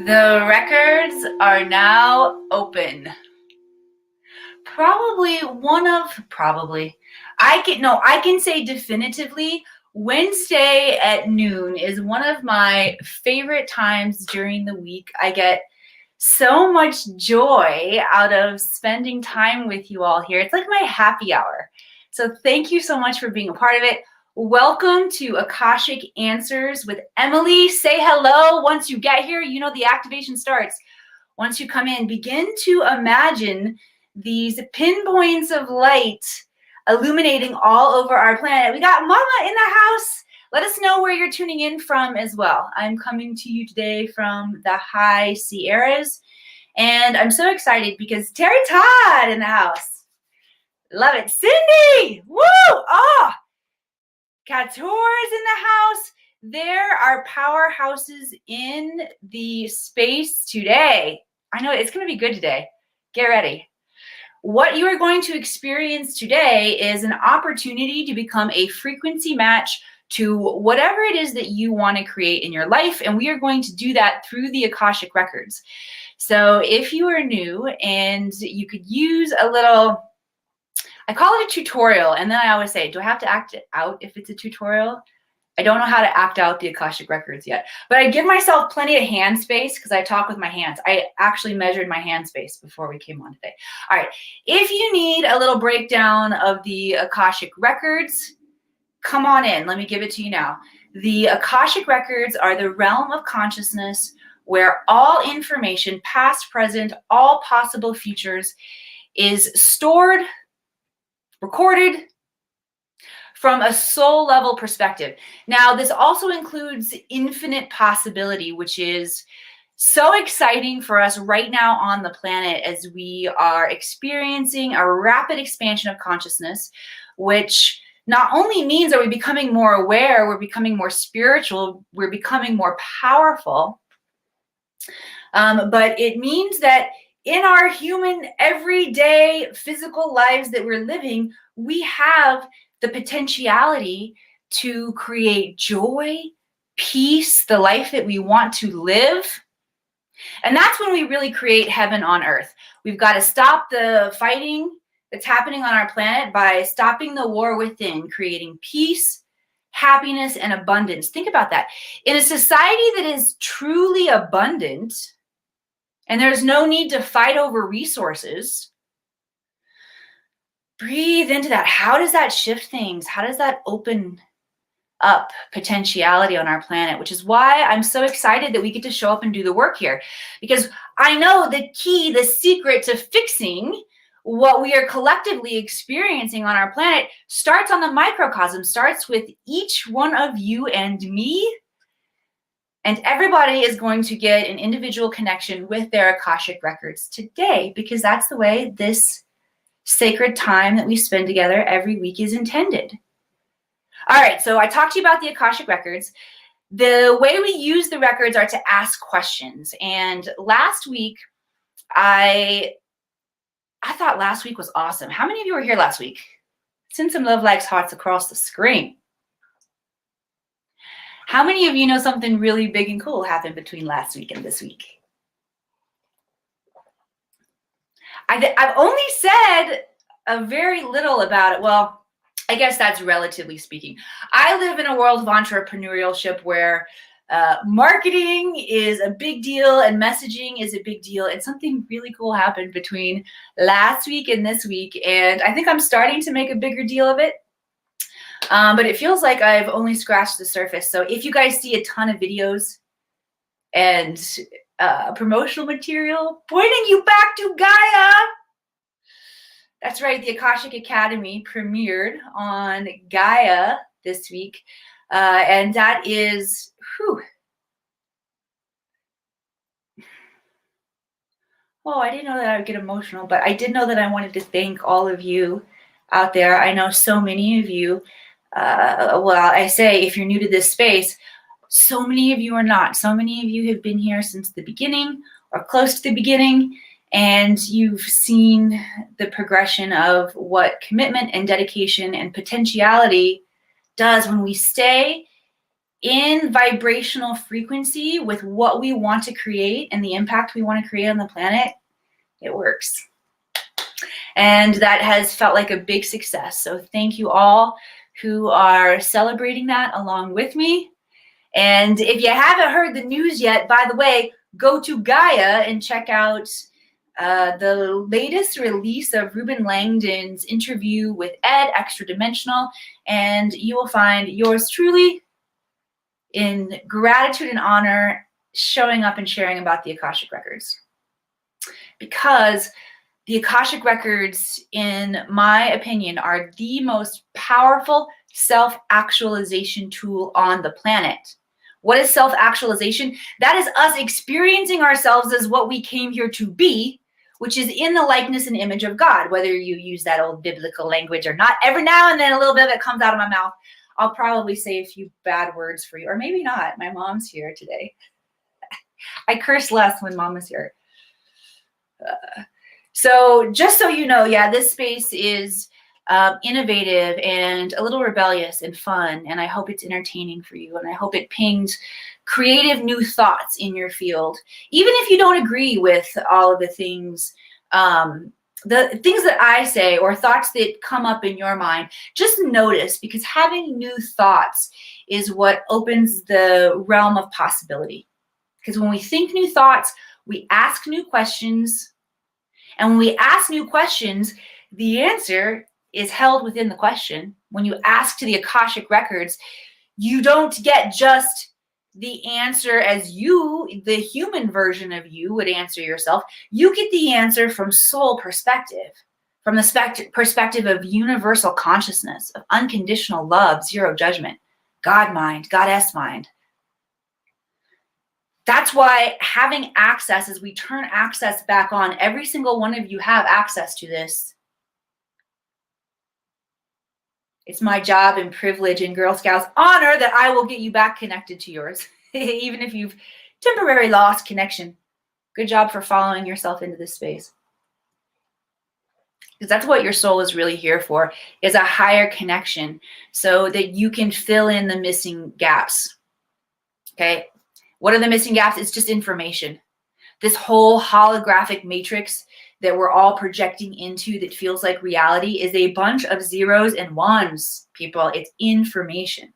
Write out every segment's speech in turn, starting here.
The records are now open. I can say definitively Wednesday at noon is one of my favorite times during the week. I get so much joy out of spending time with you all here. It's like my happy hour. So thank you so much for being a part of it. Welcome to Akashic Answers with Emily. Say hello. Once you get here, you know the activation starts. Once you come in, begin to imagine these pinpoints of light illuminating all over our planet. We got Mama in the house. Let us know where you're tuning in from as well. I'm coming to you today from the High Sierras, and I'm so excited because Terry Todd in the house. Love it. Cindy! Woo! Oh! Couture's in the house. There are powerhouses in the space today. I know it's going to be good today. Get ready. What you are going to experience today is an opportunity to become a frequency match to whatever it is that you want to create in your life. And we are going to do that through the Akashic Records. So if you are new and you could use a little, I call it a tutorial. And then I always say, do I have to act it out if it's a tutorial? I don't know how to act out the Akashic Records yet, but I give myself plenty of hand space because I talk with my hands. I actually measured my hand space before we came on today. All right, if you need a little breakdown of the Akashic Records, come on in. Let me give it to you now. The Akashic Records are the realm of consciousness where all information, past, present, all possible futures, is stored, recorded, from a soul level perspective. Now, this also includes infinite possibility, which is so exciting for us right now on the planet as we are experiencing a rapid expansion of consciousness, which not only means that we're becoming more aware, we're becoming more spiritual, we're becoming more powerful, but it means that in our human, everyday, physical lives that we're living, we have the potentiality to create joy, peace, the life that we want to live. And that's when we really create heaven on earth. We've got to stop the fighting that's happening on our planet by stopping the war within, creating peace, happiness, and abundance. Think about that. In a society that is truly abundant, and there's no need to fight over resources, breathe into that. How does that shift things? How does that open up potentiality on our planet? Which is why I'm so excited that we get to show up and do the work here. Because I know the key, the secret to fixing what we are collectively experiencing on our planet starts on the microcosm, starts with each one of you and me. And everybody is going to get an individual connection with their Akashic Records today, because that's the way this sacred time that we spend together every week is intended. All right, so I talked to you about the Akashic Records. The way we use the records are to ask questions. And last week, I thought last week was awesome. How many of you were here last week? Send some love, likes, hearts across the screen. How many of you know something really big and cool happened between last week and this week? I've only said a very little about it. Well, I guess that's relatively speaking. I live in a world of entrepreneurship where marketing is a big deal and messaging is a big deal. And something really cool happened between last week and this week. And I think I'm starting to make a bigger deal of it. But it feels like I've only scratched the surface. So if you guys see a ton of videos and promotional material pointing you back to Gaia. That's right, the Akashic Academy premiered on Gaia this week. And that is, oh, I didn't know that I would get emotional, but I did know that I wanted to thank all of you out there. I know so many of you, well, I say if you're new to this space, so many of you are not. So many of you have been here since the beginning or close to the beginning, and you've seen the progression of what commitment and dedication and potentiality does when we stay in vibrational frequency with what we want to create and the impact we want to create on the planet, it works. And that has felt like a big success. So thank you all who are celebrating that along with me. And if you haven't heard the news yet, by the way, go to Gaia and check out the latest release of Ruben Langdon's interview with Ed, Extra Dimensional, and you will find yours truly in gratitude and honor showing up and sharing about the Akashic Records. Because the Akashic Records, in my opinion, are the most powerful self-actualization tool on the planet. What is self-actualization? That is us experiencing ourselves as what we came here to be, which is in the likeness and image of God, whether you use that old biblical language or not. Every now and then a little bit of it comes out of my mouth. I'll probably say a few bad words for you, or maybe not. My mom's here today. I curse less when mom is here. So just so you know, yeah, this space is innovative and a little rebellious and fun, and I hope it's entertaining for you, and I hope it pings creative new thoughts in your field. Even if you don't agree with all of the things that I say or thoughts that come up in your mind, just notice, because having new thoughts is what opens the realm of possibility. Because when we think new thoughts, we ask new questions. And when we ask new questions, the answer is held within the question. When you ask to the Akashic Records, you don't get just the answer as you, the human version of you, would answer yourself. You get the answer from soul perspective, from the perspective of universal consciousness, of unconditional love, zero judgment, God mind, Goddess mind. That's why having access, as we turn access back on, every single one of you have access to this. It's my job and privilege and Girl Scouts honor that I will get you back connected to yours, even if you've temporarily lost connection. Good job for following yourself into this space. Because that's what your soul is really here for, is a higher connection so that you can fill in the missing gaps. Okay? What are the missing gaps? It's just information. This whole holographic matrix that we're all projecting into that feels like reality is a bunch of zeros and ones, people. It's information.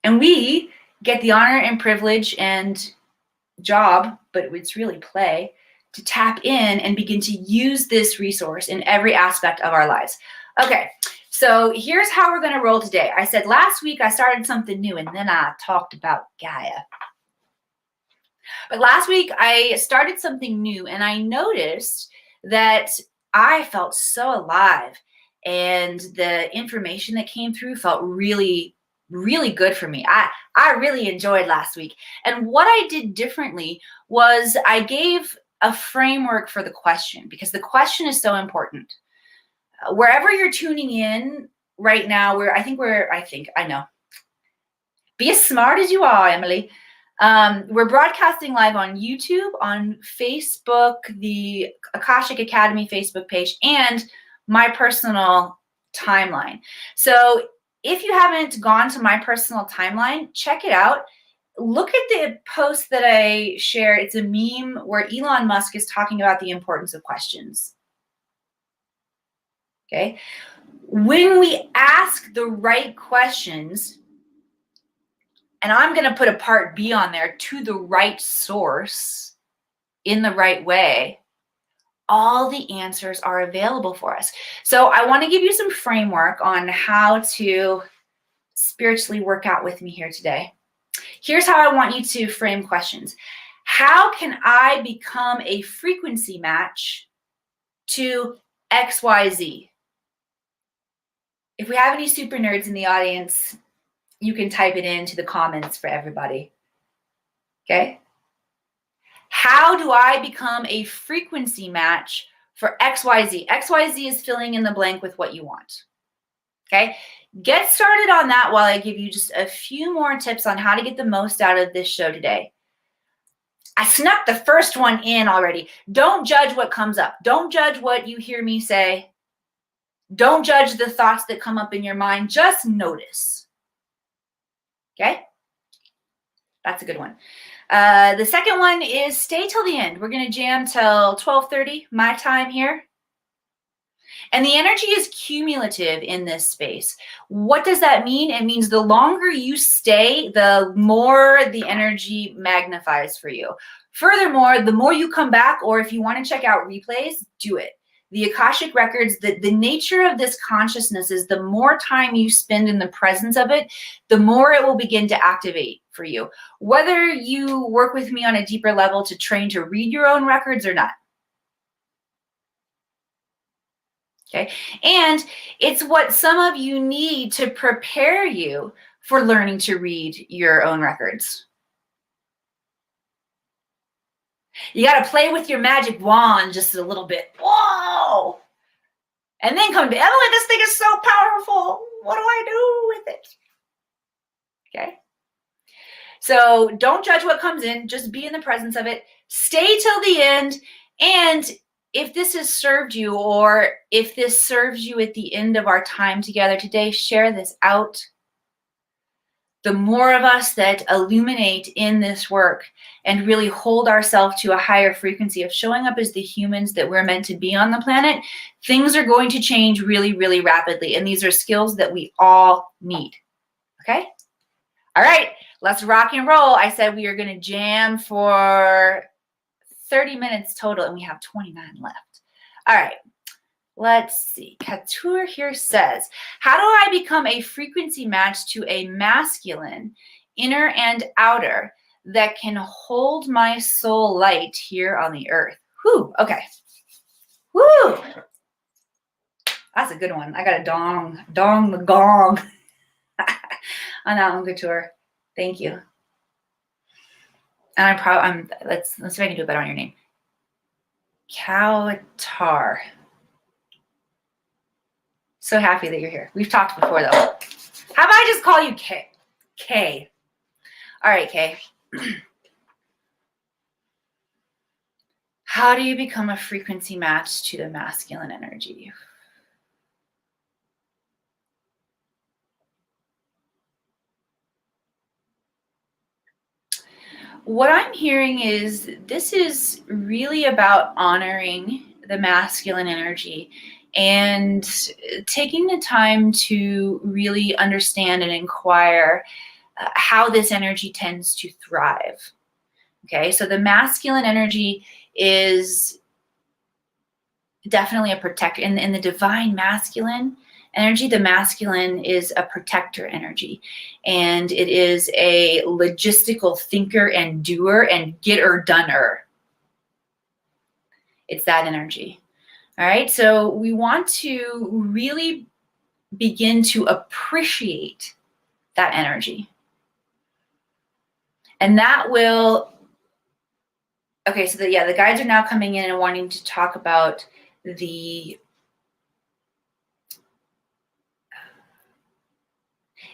And we get the honor and privilege and job, but it's really play, to tap in and begin to use this resource in every aspect of our lives. Okay, so here's how we're going to roll today. I said last week I started something new, and then I talked about Gaia. But last week I started something new, and I noticed that I felt so alive, and the information that came through felt really, really good for me. I really enjoyed last week. And what I did differently was I gave a framework for the question, because the question is so important. Wherever you're tuning in right now, I know. Be as smart as you are, Emily. We're broadcasting live on YouTube, on Facebook, the Akashic Academy Facebook page, and my personal timeline. So if you haven't gone to my personal timeline, check it out. Look at the post that I shared. It's a meme where Elon Musk is talking about the importance of questions. Okay? When we ask the right questions, and I'm going to put a part B on there, to the right source in the right way, all the answers are available for us. So I want to give you some framework on how to spiritually work out with me here today. Here's how I want you to frame questions. How can I become a frequency match to XYZ? If we have any super nerds in the audience, you can type it into the comments for everybody. Okay? How do I become a frequency match for XYZ? XYZ is filling in the blank with what you want. Okay? Get started on that while I give you just a few more tips on how to get the most out of this show today. I snuck the first one in already. Don't judge what comes up. Don't judge what you hear me say. Don't judge the thoughts that come up in your mind. Just notice. Okay? That's a good one. The second one is stay till the end. We're going to jam till 12:30 my time here. And the energy is cumulative in this space. What does that mean? It means the longer you stay, the more the energy magnifies for you. Furthermore, the more you come back, or if you want to check out replays, do it. The Akashic Records, the nature of this consciousness is the more time you spend in the presence of it, the more it will begin to activate for you. Whether you work with me on a deeper level to train to read your own records or not. Okay. And it's what some of you need to prepare you for learning to read your own records. You got to play with your magic wand just a little bit. Whoa. And then come to, Evelyn, this thing is so powerful. What do I do with it? Okay. So don't judge what comes in. Just be in the presence of it. Stay till the end. And if this has served you, or if this serves you at the end of our time together today, share this out. The more of us that illuminate in this work and really hold ourselves to a higher frequency of showing up as the humans that we're meant to be on the planet, things are going to change really, really rapidly. And these are skills that we all need. Okay? All right, let's rock and roll. I said we are going to jam for 30 minutes total, and we have 29 left. All right, let's see. Couture here says, how do I become a frequency match to a masculine, inner and outer, that can hold my soul light here on the earth? Whew, okay. Woo! That's a good one. I got a dong the gong on that one, Couture. Thank you. And let's see if I can do it better on your name. Kautar. So happy that you're here. We've talked before though. How about I just call you K? K. All right, K. How do you become a frequency match to the masculine energy? What I'm hearing is this is really about honoring the masculine energy and taking the time to really understand and inquire how this energy tends to thrive. Okay, so the masculine energy is definitely a protector. In the divine masculine energy, the masculine is a protector energy, and it is a logistical thinker and doer and getter-doner. It's that energy. All right, so we want to really begin to appreciate that energy. And that will, okay, so the guides are now coming in and wanting to talk about the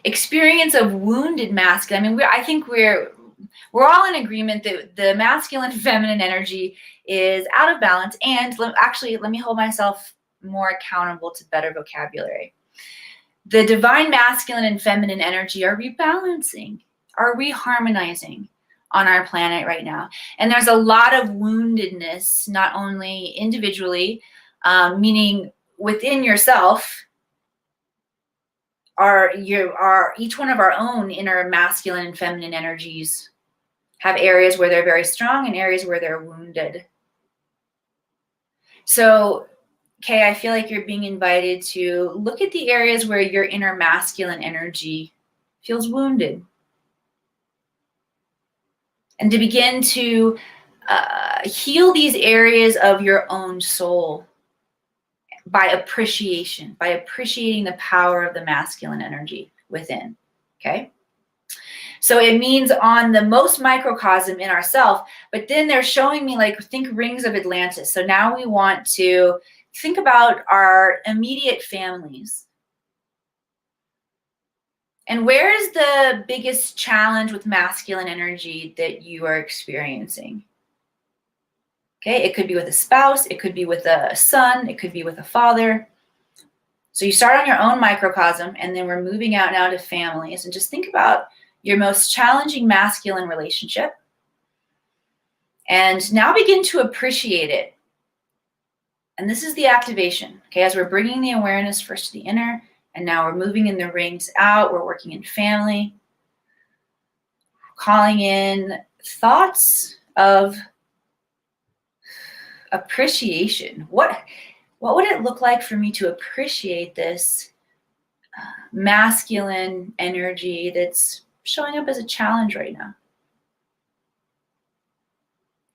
experience of wounded masculine. I mean, I think we're all in agreement that the masculine feminine energy is out of balance. And actually, let me hold myself more accountable to better vocabulary. The divine masculine and feminine energy are rebalancing, are reharmonizing on our planet right now. And there's a lot of woundedness, not only individually, meaning within yourself, each one of our own inner masculine and feminine energies have areas where they're very strong and areas where they're wounded. So, Kay, I feel like you're being invited to look at the areas where your inner masculine energy feels wounded. And to begin to heal these areas of your own soul by appreciation, by appreciating the power of the masculine energy within, okay? So it means on the most microcosm in ourself, but then they're showing me, like, think rings of Atlantis. So now we want to think about our immediate families. And where is the biggest challenge with masculine energy that you are experiencing? Okay, it could be with a spouse, it could be with a son, it could be with a father. So you start on your own microcosm, and then we're moving out now to families. And just think about your most challenging masculine relationship, and now begin to appreciate it. And this is the activation, okay? As we're bringing the awareness first to the inner, and now we're moving in the rings out, we're working in family, calling in thoughts of appreciation. What would it look like for me to appreciate this masculine energy that's showing up as a challenge right now?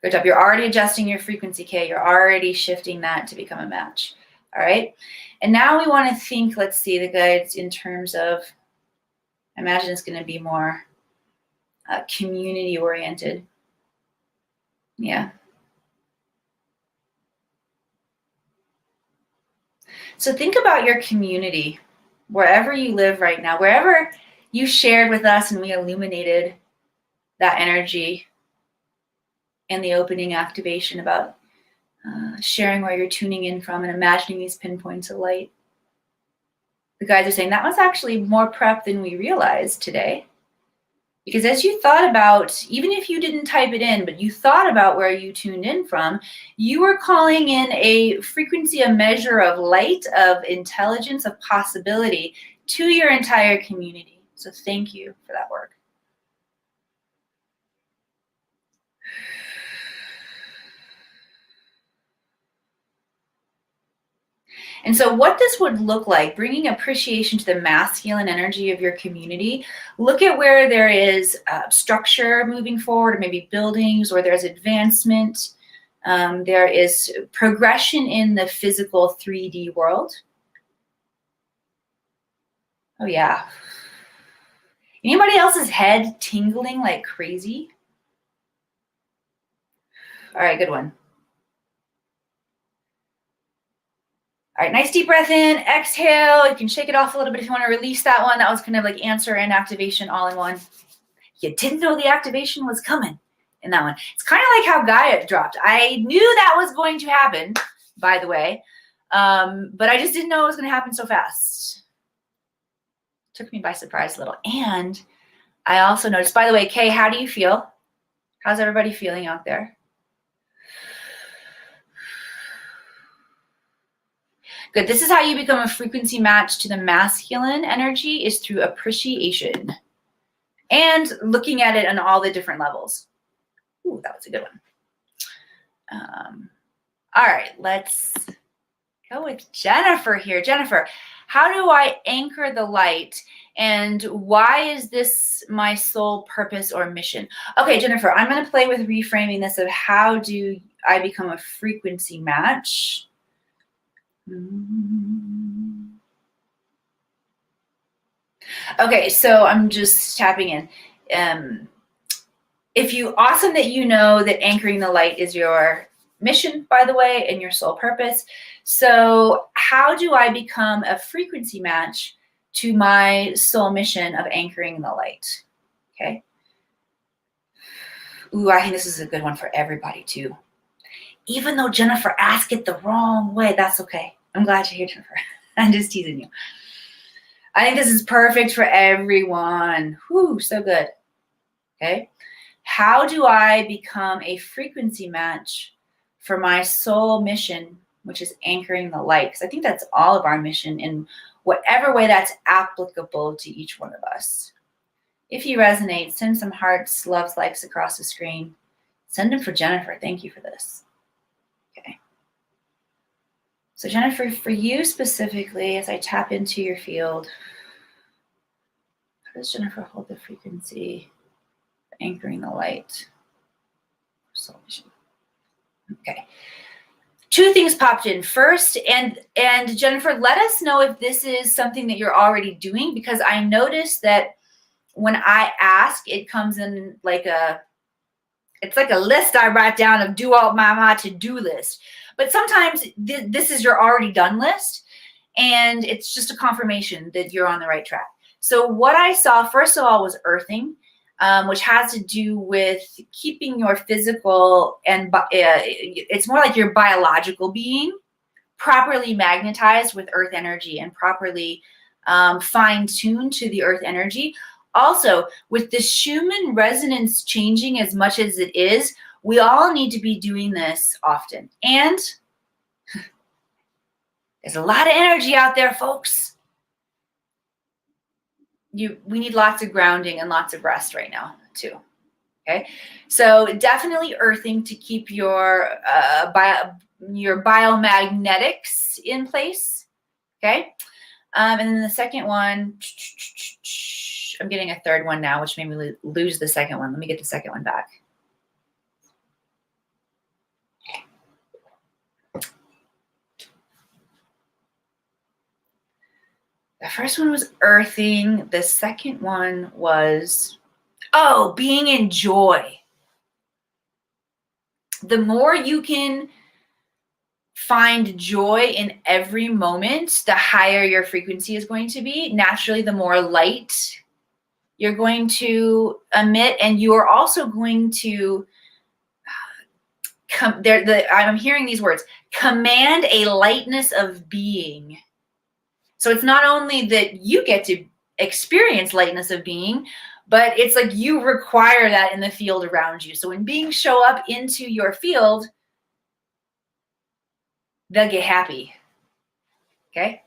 Good job. You're already adjusting your frequency, Kay. You're already shifting that to become a match. All right. And now we want to think, let's see, the guides in terms of, I imagine it's going to be more community oriented. Yeah. So think about your community, wherever you live right now, wherever you shared with us and we illuminated that energy in the opening activation about sharing where you're tuning in from and imagining these pinpoints of light. The guides are saying that was actually more prep than we realized today. Because as you thought about, even if you didn't type it in, but you thought about where you tuned in from, you were calling in a frequency, a measure of light, of intelligence, of possibility to your entire community. So thank you for that work. And so what this would look like, bringing appreciation to the masculine energy of your community, look at where there is structure moving forward, or maybe buildings, or there's advancement. There is progression in the physical 3D world. Oh yeah. Anybody else's head tingling like crazy? All right, good one. All right, nice deep breath in, exhale. You can shake it off a little bit if you want to release that one. That was kind of like answer and activation all in one. You didn't know the activation was coming in that one. It's kind of like how Gaia dropped. I knew that was going to happen, by the way, but I just didn't know it was going to happen so fast. Took me by surprise a little. And I also noticed, by the way, Kay, how do you feel? How's everybody feeling out there? Good. This is how you become a frequency match to the masculine energy, is through appreciation and looking at it on all the different levels. Ooh, that was a good one. All right, let's go with Jennifer here. Jennifer, how do I anchor the light, and why is this my sole purpose or mission? Okay, Jennifer, I'm going to play with reframing this of how do I become a frequency match. Okay, so I'm just tapping in. Awesome that you know that anchoring the light is your mission, by the way, and your sole purpose. So how do I become a frequency match to my soul mission of anchoring the light? Okay. Ooh, I think this is a good one for everybody too. Even though Jennifer asked it the wrong way, that's okay. I'm glad you're here, Jennifer. I'm just teasing you. I think this is perfect for everyone. Whew, so good. Okay. How do I become a frequency match for my soul mission, which is anchoring the light? Because I think that's all of our mission in whatever way that's applicable to each one of us. If you resonate, send some hearts, loves, likes across the screen. Send them for Jennifer. Thank you for this. Okay. So Jennifer, for you specifically, as I tap into your field, how does Jennifer hold the frequency of anchoring the light? Soul mission. Okay. Two things popped in. First, and Jennifer, let us know if this is something that you're already doing, because I noticed that when I ask, it comes in like it's like a list I write down of do all my to-do list. But sometimes this is your already done list, and it's just a confirmation that you're on the right track. So what I saw, first of all, was earthing, which has to do with keeping your physical and it's more like your biological being properly magnetized with earth energy and properly fine-tuned to the earth energy. Also, with the Schumann resonance changing as much as it is, we all need to be doing this often. And there's a lot of energy out there, folks. We need lots of grounding and lots of rest right now, too. Okay, so definitely earthing to keep your biomagnetics in place. Okay, and then the second one, I'm getting a third one now, which made me lose the second one. Let me get the second one back. The first one was earthing. The second one was, being in joy. The more you can find joy in every moment, the higher your frequency is going to be. Naturally, the more light you're going to emit, and you are also going to I'm hearing these words, command a lightness of being. So it's not only that you get to experience lightness of being, but it's like you require that in the field around you. So when beings show up into your field, they'll get happy. Okay?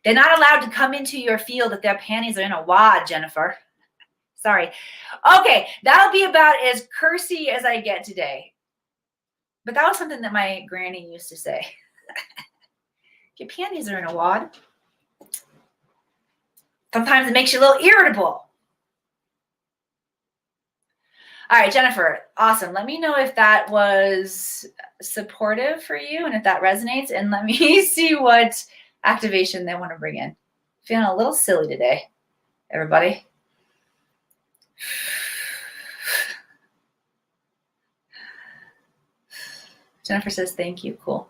They're not allowed to come into your field if their panties are in a wad, Jennifer. Sorry. Okay, that'll be about as cursy as I get today. But that was something that my granny used to say. Your panties are in a wad. Sometimes it makes you a little irritable. All right, Jennifer, awesome. Let me know if that was supportive for you and if that resonates, and let me see what activation they want to bring in. Feeling a little silly today, everybody. Jennifer says, thank you. Cool.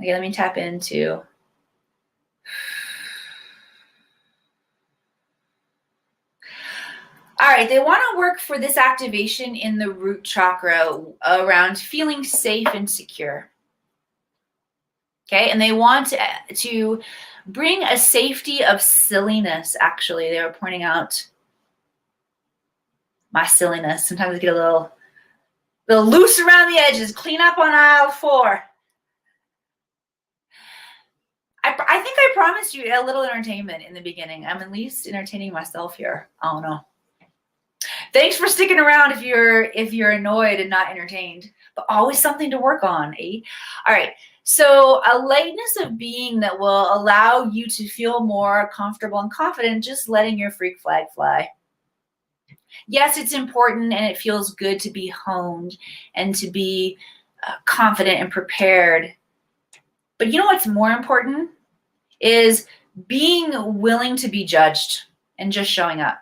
Okay, let me tap into. All right, they want to work for this activation in the root chakra around feeling safe and secure. Okay, and they want to bring a safety of silliness, actually. They were pointing out my silliness. Sometimes I get a little loose around the edges. Clean up on aisle 4. I think I promised you a little entertainment in the beginning. I'm at least entertaining myself here. I don't know. Thanks for sticking around if you're annoyed and not entertained, but always something to work on, eh? All right. So a lightness of being that will allow you to feel more comfortable and confident, just letting your freak flag fly. Yes, it's important and it feels good to be honed and to be confident and prepared. But you know what's more important is being willing to be judged and just showing up.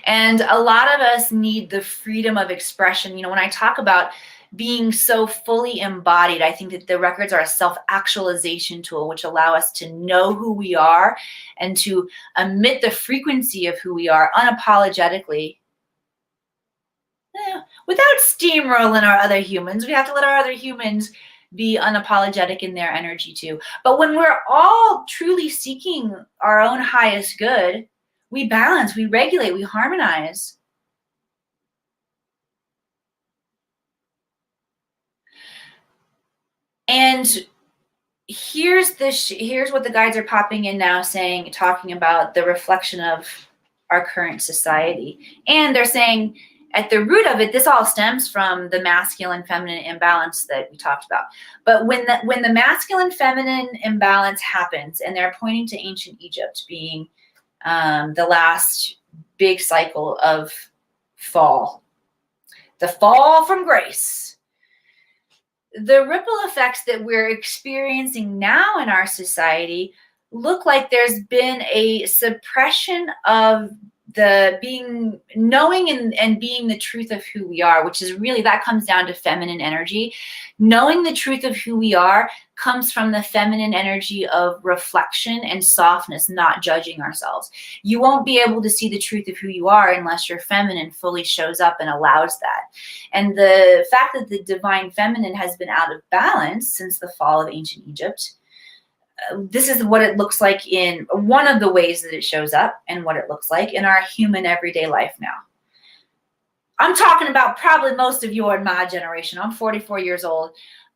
And a lot of us need the freedom of expression. You know, when I talk about being so fully embodied, I think that the records are a self-actualization tool, which allow us to know who we are and to emit the frequency of who we are unapologetically. Without steamrolling our other humans. We have to let our other humans be unapologetic in their energy too. But when we're all truly seeking our own highest good, we balance, we regulate, we harmonize. And here's what the guides are popping in now saying, talking about the reflection of our current society. And they're saying at the root of it, this all stems from the masculine feminine imbalance that we talked about. But when the masculine feminine imbalance happens, and they're pointing to ancient Egypt being the last big cycle of fall, the fall from grace, the ripple effects that we're experiencing now in our society look like there's been a suppression of the knowing and being the truth of who we are, which is really, that comes down to feminine energy. Knowing the truth of who we are comes from the feminine energy of reflection and softness, not judging ourselves. You won't be able to see the truth of who you are unless your feminine fully shows up and allows that. And the fact that the divine feminine has been out of balance since the fall of ancient Egypt this is what it looks like in one of the ways that it shows up and what it looks like in our human everyday life now. I'm talking about probably most of you in my generation. I'm 44 years old.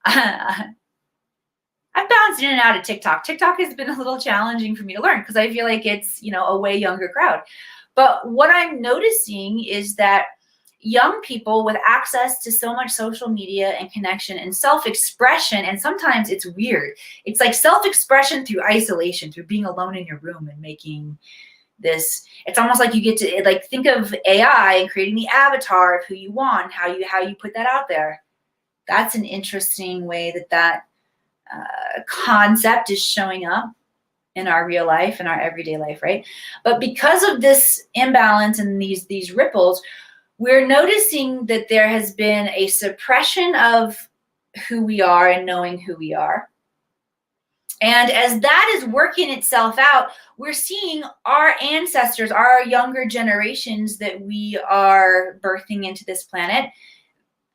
I've bounced in and out of TikTok. TikTok has been a little challenging for me to learn because I feel like it's, a way younger crowd. But what I'm noticing is that young people with access to so much social media and connection and self-expression, and sometimes it's weird. It's like self-expression through isolation, through being alone in your room and making this. It's almost like you get to think of AI and creating the avatar of who you want, how you put that out there. That's an interesting way that concept is showing up in our real life, in our everyday life, right? But because of this imbalance and these ripples, we're noticing that there has been a suppression of who we are and knowing who we are. And as that is working itself out, we're seeing our ancestors, our younger generations that we are birthing into this planet,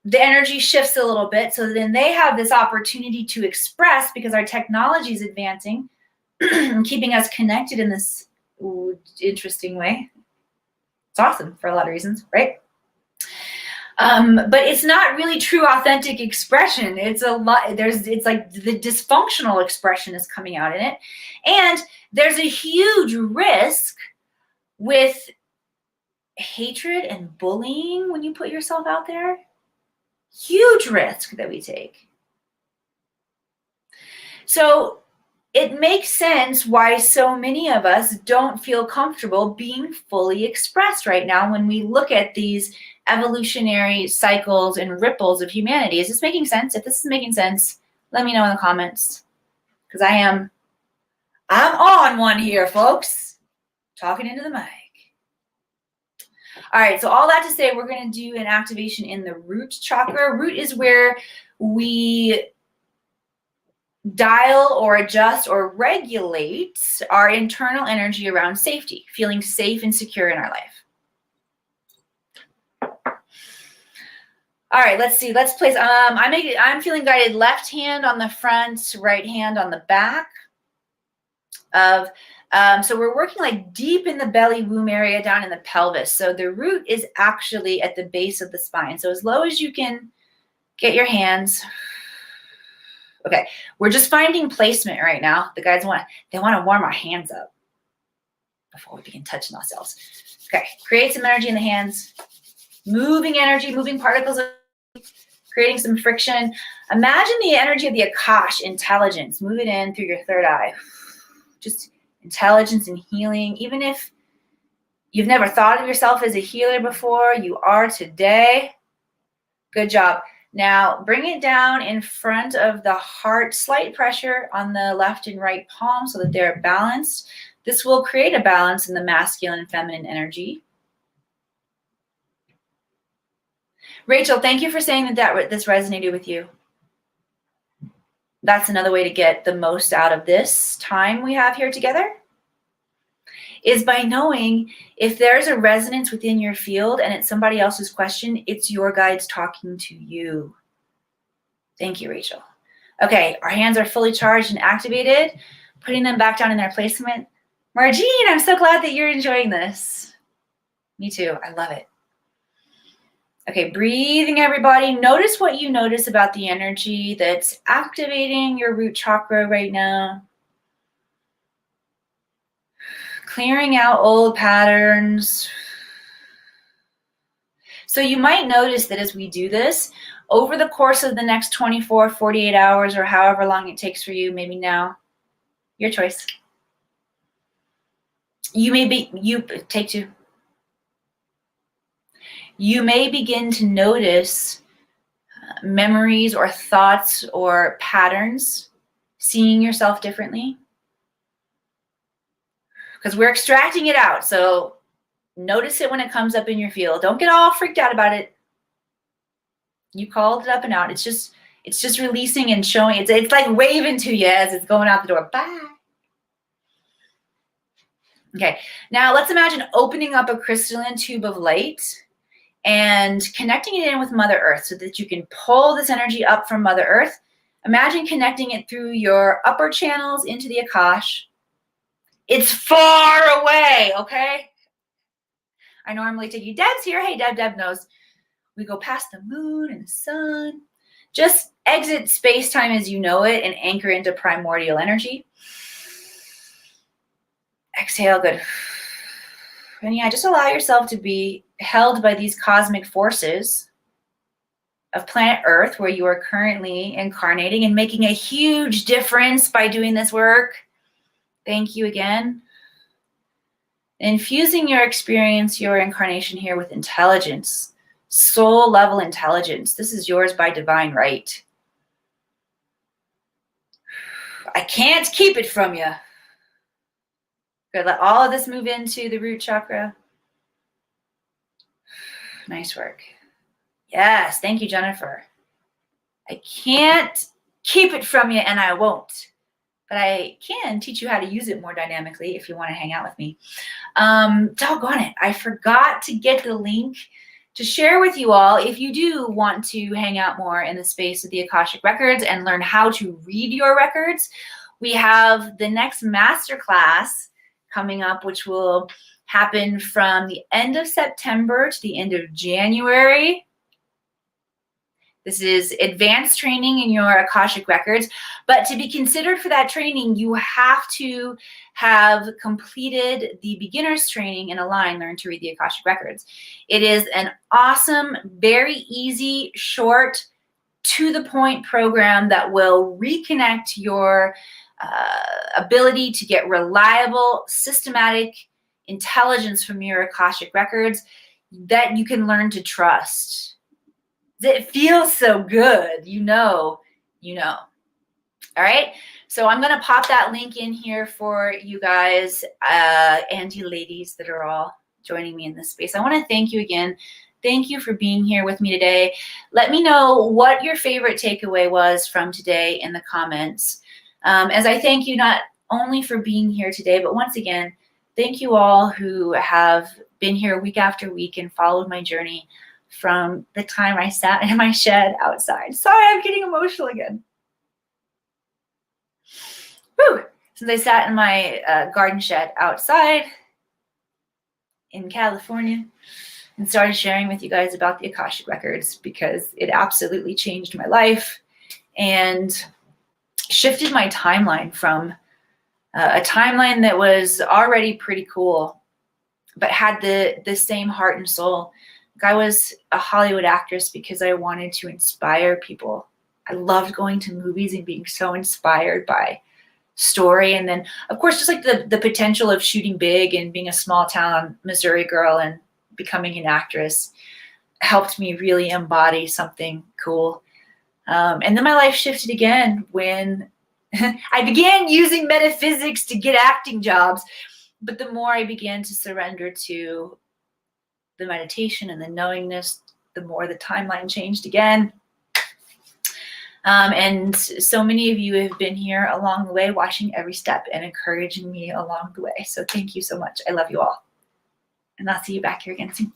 the energy shifts a little bit. So then they have this opportunity to express because our technology is advancing, keeping us connected in this interesting way. It's awesome for a lot of reasons, right? But it's not really true authentic expression. It's like the dysfunctional expression is coming out in it. And there's a huge risk with hatred and bullying when you put yourself out there. Huge risk that we take. So it makes sense why so many of us don't feel comfortable being fully expressed right now when we look at these evolutionary cycles and ripples of humanity. Is this making sense? If this is making sense, let me know in the comments. Because I'm on one here, folks. Talking into the mic. All right, so all that to say, we're going to do an activation in the root chakra. Root is where we dial or adjust or regulate our internal energy around safety, feeling safe and secure in our life. All right, let's see. Let's place. I'm feeling guided left hand on the front, right hand on the back of. So we're working like deep in the belly womb area, down in the pelvis. So the root is actually at the base of the spine. So as low as you can get your hands. Okay, we're just finding placement right now. The guys want to warm our hands up before we begin touching ourselves. Okay, create some energy in the hands. Moving energy, moving particles, creating some friction. Imagine the energy of the Akash, intelligence. Move it in through your third eye. Just intelligence and healing. Even if you've never thought of yourself as a healer before, you are today. Good job. Now bring it down in front of the heart, slight pressure on the left and right palm so that they're balanced. This will create a balance in the masculine and feminine energy. Rachel, thank you for saying that this resonated with you. That's another way to get the most out of this time we have here together, is by knowing if there's a resonance within your field and it's somebody else's question, it's your guides talking to you. Thank you, Rachel. Okay, our hands are fully charged and activated, putting them back down in their placement. Margine, I'm so glad that you're enjoying this. Me too, I love it. Okay, breathing, everybody. Notice what you notice about the energy that's activating your root chakra right now. Clearing out old patterns. So you might notice that as we do this, over the course of the next 24, 48 hours, or however long it takes for you, maybe now, your choice. Take two. You may begin to notice memories or thoughts or patterns, seeing yourself differently. Because we're extracting it out. So notice it when it comes up in your field. Don't get all freaked out about it. You called it up and out. It's just releasing and showing. It's like waving to you as it's going out the door. Bye. Okay, now let's imagine opening up a crystalline tube of light and connecting it in with Mother Earth so that you can pull this energy up from Mother Earth. Imagine connecting it through your upper channels into the Akash. It's far away, okay? I normally take you, Deb's here. Hey, Deb knows. We go past the moon and the sun. Just exit space-time as you know it and anchor into primordial energy. Exhale, good. And yeah, just allow yourself to be held by these cosmic forces of planet Earth, where you are currently incarnating and making a huge difference by doing this work. Thank you again. Infusing your experience, your incarnation here with intelligence, soul level intelligence. This is yours by divine right. I can't keep it from you. Good. Let all of this move into the root chakra. Nice work. Yes. Thank you, Jennifer. I can't keep it from you, and I won't. But I can teach you how to use it more dynamically if you want to hang out with me. Doggone it. I forgot to get the link to share with you all. If you do want to hang out more in the space of the Akashic Records and learn how to read your records, we have the next masterclass coming up, which will happen from the end of September to the end of January. This is advanced training in your Akashic Records, but to be considered for that training, you have to have completed the beginner's training in Align, Learn to Read the Akashic Records. It is an awesome, very easy, short, to-the-point program that will reconnect your ability to get reliable, systematic intelligence from your Akashic Records that you can learn to trust. It feels so good, you know. All right, so I'm going to pop that link in here for you guys and you ladies that are all joining me in this space. I want to thank you again. Thank you for being here with me today. Let me know what your favorite takeaway was from today in the comments. As I thank you not only for being here today, but once again, thank you all who have been here week after week and followed my journey from the time I sat in my shed outside. Sorry, I'm getting emotional again. Whew. Since I sat in my garden shed outside in California and started sharing with you guys about the Akashic Records, because it absolutely changed my life and shifted my timeline from a timeline that was already pretty cool, but had the same heart and soul. I was a Hollywood actress because I wanted to inspire people. I loved going to movies and being so inspired by story. And then, of course, just like the potential of shooting big and being a small town Missouri girl and becoming an actress helped me really embody something cool. And then my life shifted again when I began using metaphysics to get acting jobs. But the more I began to surrender to the meditation and the knowingness, the more the timeline changed again. And so many of you have been here along the way, watching every step and encouraging me along the way. So thank you so much. I love you all. And I'll see you back here again soon.